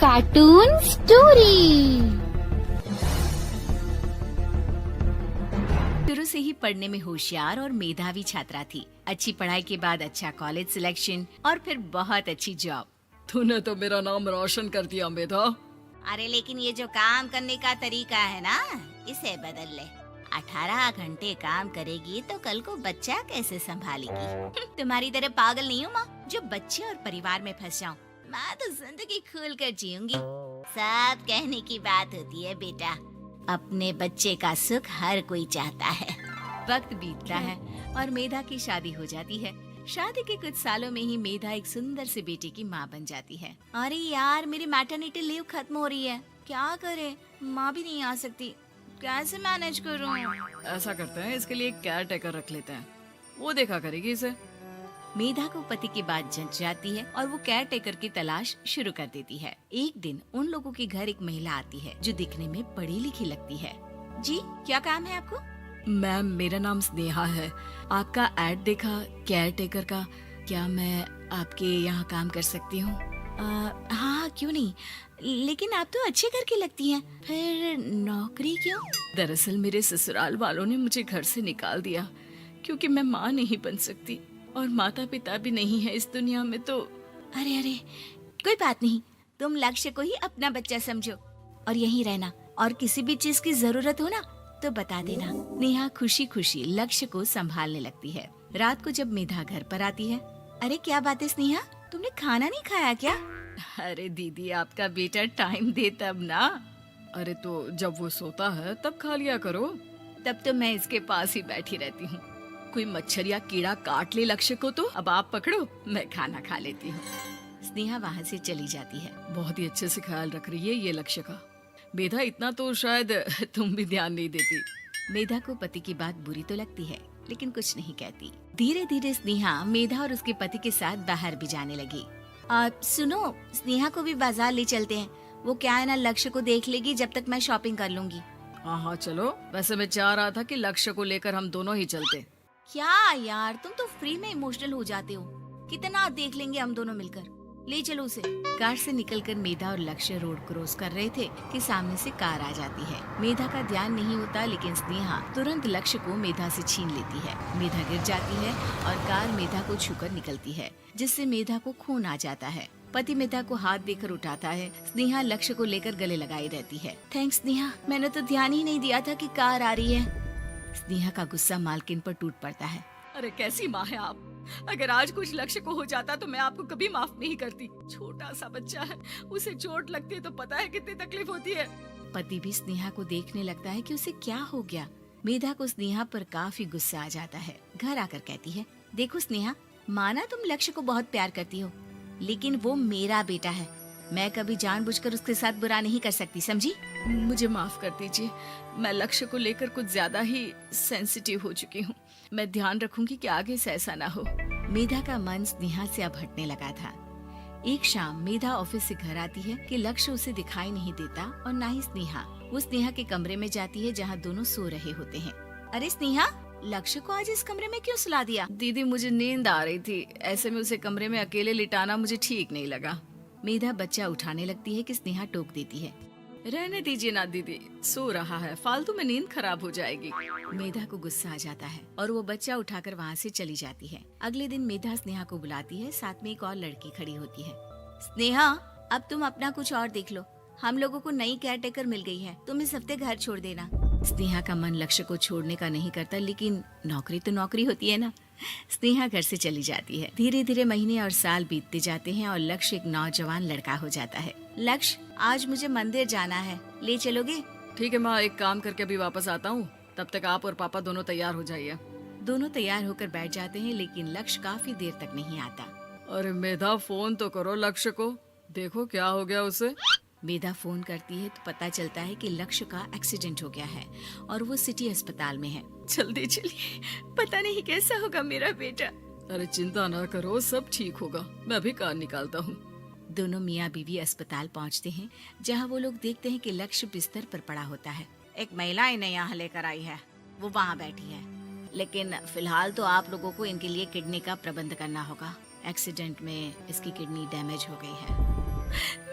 Cartoon story. शुरू से ही पढ़ने में होशियार और मेधावी छात्रा थी। अच्छी पढ़ाई के बाद अच्छा कॉलेज सिलेक्शन और फिर बहुत अच्छी जॉब। तूने तो मेरा नाम रोशन कर दिया मेधा। अरे लेकिन ये जो काम करने का तरीका है ना, इसे बदल ले। 18 घंटे काम करेगी तो कल को बच्चा कैसे संभालेगी? तुम्हारी तरह पागल नहीं हूँ माँ, जो बच्चे और परिवार में फंस जाऊँ। मैं तो जिंदगी खुल कर जीऊंगी। सब कहने की बात होती है बेटा, अपने बच्चे का सुख हर कोई चाहता है। वक्त बीतता है और मेधा की शादी हो जाती है। शादी के कुछ सालों में ही मेधा एक सुंदर से बेटे की माँ बन जाती है। अरे यार, मेरी मैटरनिटी लीव खत्म हो रही है, क्या करे? माँ भी नहीं आ सकती, कैसे मैनेज करूँ? ऐसा करते हैं, इसके लिए एक केयर टेकर रख लेते हैं, वो देखा करेगी इसे। मेधा को पति की बात जंच जाती है और वो केयर टेकर की तलाश शुरू कर देती है। एक दिन उन लोगों के घर एक महिला आती है जो दिखने में पढ़ी लिखी लगती है। जी, क्या काम है आपको? मैम, मेरा नाम स्नेहा है। आपका एड देखा केयर टेकर का, क्या मैं आपके यहाँ काम कर सकती हूँ? हाँ, क्यों नहीं, लेकिन आप तो अच्छे घर की लगती हैं, फिर नौकरी क्यों? दरअसल मेरे ससुराल वालों ने मुझे घर से निकाल दिया क्योंकि मैं माँ नहीं बन सकती और माता पिता भी नहीं है इस दुनिया में। तो अरे अरे, कोई बात नहीं, तुम लक्ष्य को ही अपना बच्चा समझो और यहीं रहना, और किसी भी चीज की जरूरत हो ना तो बता देना। नेहा खुशी खुशी लक्ष्य को संभालने लगती है। रात को जब मेधा घर पर आती है, अरे क्या बात है स्नेहा, तुमने खाना नहीं खाया क्या? अरे दीदी, आपका बेटा टाइम दे तब ना। अरे तो जब वो सोता है तब खा लिया करो। तब तो मैं इसके पास ही बैठी रहती हूँ। कोई मच्छर या कीड़ा काट ले लक्ष्य को तो अब आप पकड़ो, मैं खाना खा लेती हूँ। स्नेहा वहाँ से चली जाती है। बहुत ही अच्छे से ख्याल रख रही है ये लक्ष्य का। मेधा, इतना तो शायद तुम भी ध्यान नहीं देती। मेधा को पति की बात बुरी तो लगती है, लेकिन कुछ नहीं कहती। धीरे धीरे स्नेहा मेधा और उसके पति के साथ बाहर भी जाने लगी। सुनो, स्नेहा को भी बाजार ले चलते हैं, वो क्या है ना, लक्ष्य को देख लेगी जब तक मैं शॉपिंग कर लूंगी। हाँ चलो, वैसे मैं चाह रहा था कि लक्ष्य को लेकर हम दोनों ही चलते। क्या यार, तुम तो फ्री में इमोशनल हो जाते हो, कितना देख लेंगे हम दोनों मिलकर, ले चलो उसे। कार से निकलकर मेधा और लक्ष्य रोड क्रॉस कर रहे थे कि सामने से कार आ जाती है। मेधा का ध्यान नहीं होता, लेकिन स्नेहा तुरंत लक्ष्य को मेधा से छीन लेती है। मेधा गिर जाती है और कार मेधा को छूकर निकलती है, जिससे मेधा को खून आ जाता है। पति मेधा को हाथ देकर उठाता है। स्नेहा लक्ष्य को लेकर गले लगाई रहती है। थैंक्स स्नेहा, मैंने तो ध्यान ही नहीं दिया था कि कार आ रही है। स्नेहा का गुस्सा मालकिन पर टूट पड़ता है। अरे कैसी माँ है आप, अगर आज कुछ लक्ष्य को हो जाता तो मैं आपको कभी माफ नहीं करती। छोटा सा बच्चा है, उसे चोट लगती है तो पता है कितनी तकलीफ होती है। पति भी स्नेहा को देखने लगता है कि उसे क्या हो गया। मेधा को स्नेहा पर काफी गुस्सा आ जाता है। घर आकर कहती है, देखो स्नेहा, माना तुम लक्ष्य को बहुत प्यार करती हो, लेकिन वो मेरा बेटा है, मैं कभी जानबूझकर उसके साथ बुरा नहीं कर सकती, समझी? मुझे माफ कर दीजिए, मैं लक्ष्य को लेकर कुछ ज्यादा ही सेंसिटिव हो चुकी हूँ। मैं ध्यान रखूंगी कि आगे से ऐसा ना हो। मेधा का मन स्नेहा से अब हटने लगा था। एक शाम मेधा ऑफिस से घर आती है कि लक्ष्य उसे दिखाई नहीं देता और ना ही स्नेहा। वो स्नेहा के कमरे में जाती है जहाँ दोनों सो रहे होते हैं। अरे स्नेहा, लक्ष्य को आज इस कमरे में क्यों सुला दिया? दीदी, मुझे नींद आ रही थी, ऐसे में उसे कमरे में अकेले लिटाना मुझे ठीक नहीं लगा। मेधा बच्चा उठाने लगती है कि स्नेहा टोक देती है। रहने दीजिए ना दीदी, सो रहा है, फालतू में नींद खराब हो जाएगी। मेधा को गुस्सा आ जाता है और वो बच्चा उठाकर वहाँ से चली जाती है। अगले दिन मेधा स्नेहा को बुलाती है, साथ में एक और लड़की खड़ी होती है। स्नेहा, अब तुम अपना कुछ और देख लो, हम लोगों को नई केयर टेकर मिल गई है, तुम इस हफ्ते घर छोड़ देना। स्नेहा का मन लक्ष्य को छोड़ने का नहीं करता, लेकिन नौकरी तो नौकरी होती है ना। स्नेहा घर से चली जाती है। धीरे धीरे महीने और साल बीतते जाते हैं और लक्ष्य एक नौजवान लड़का हो जाता है। लक्ष्य, आज मुझे मंदिर जाना है, ले चलोगे? ठीक है माँ, एक काम करके अभी वापस आता हूँ, तब तक आप और पापा दोनों तैयार हो जाइए। दोनों तैयार होकर बैठ जाते हैं, लेकिन लक्ष्य काफी देर तक नहीं आता। अरे मेधा, फोन तो करो लक्ष्य को, देखो क्या हो गया उसे। मेधा फोन करती है तो पता चलता है कि लक्ष्य का एक्सीडेंट हो गया है और वो सिटी अस्पताल में है। जल्दी चलिए, पता नहीं कैसा होगा मेरा बेटा। अरे चिंता ना करो, सब ठीक होगा, मैं अभी कार निकालता हूँ। दोनों मियाँ बीवी अस्पताल पहुँचते हैं, जहाँ वो लोग देखते हैं कि लक्ष्य बिस्तर पर पड़ा होता है। एक महिला इन्हें यहाँ लेकर आई है, वो वहाँ बैठी है, लेकिन फिलहाल तो आप लोगों को इनके लिए किडनी का प्रबंध करना होगा। एक्सीडेंट में इसकी किडनी डैमेज हो गई है।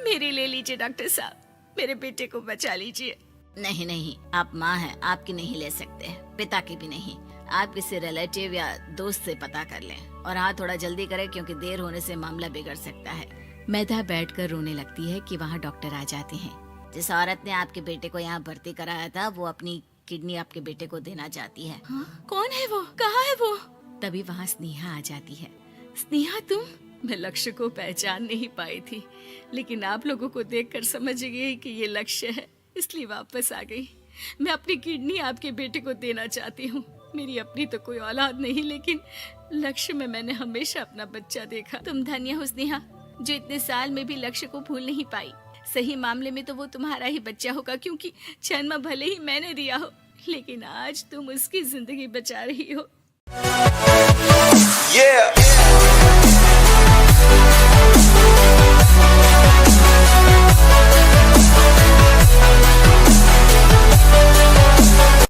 मेरी ले लीजिए डॉक्टर साहब, मेरे बेटे को बचा लीजिए। नहीं नहीं, आप माँ हैं, आपकी नहीं ले सकते, पिता की भी नहीं। आप किसी रिलेटिव या दोस्त से पता कर लें, और हाँ थोड़ा जल्दी करें क्योंकि देर होने से मामला बिगड़ सकता है। मेधा बैठकर रोने लगती है कि वहाँ डॉक्टर आ जाते हैं। जिस औरत ने आपके बेटे को यहाँ भर्ती कराया था वो अपनी किडनी आपके बेटे को देना चाहती है। कौन है वो, कहाँ है वो? तभी वहाँ स्नेहा आ जाती है। स्नेहा तुम? मैं लक्ष्य को पहचान नहीं पाई थी, लेकिन आप लोगों को देखकर समझ गई कि ये लक्ष्य है, इसलिए वापस आ गई। मैं अपनी किडनी आपके बेटे को देना चाहती हूँ। मेरी अपनी तो कोई औलाद नहीं, लेकिन लक्ष्य में मैंने हमेशा अपना बच्चा देखा। तुम धन्य हो स्नेहा, जो इतने साल में भी लक्ष्य को भूल नहीं पाई। सही मामले में तो वो तुम्हारा ही बच्चा होगा, क्योंकि जन्म भले ही मैंने दिया हो, लेकिन आज तुम उसकी जिंदगी बचा रही हो। Yeah.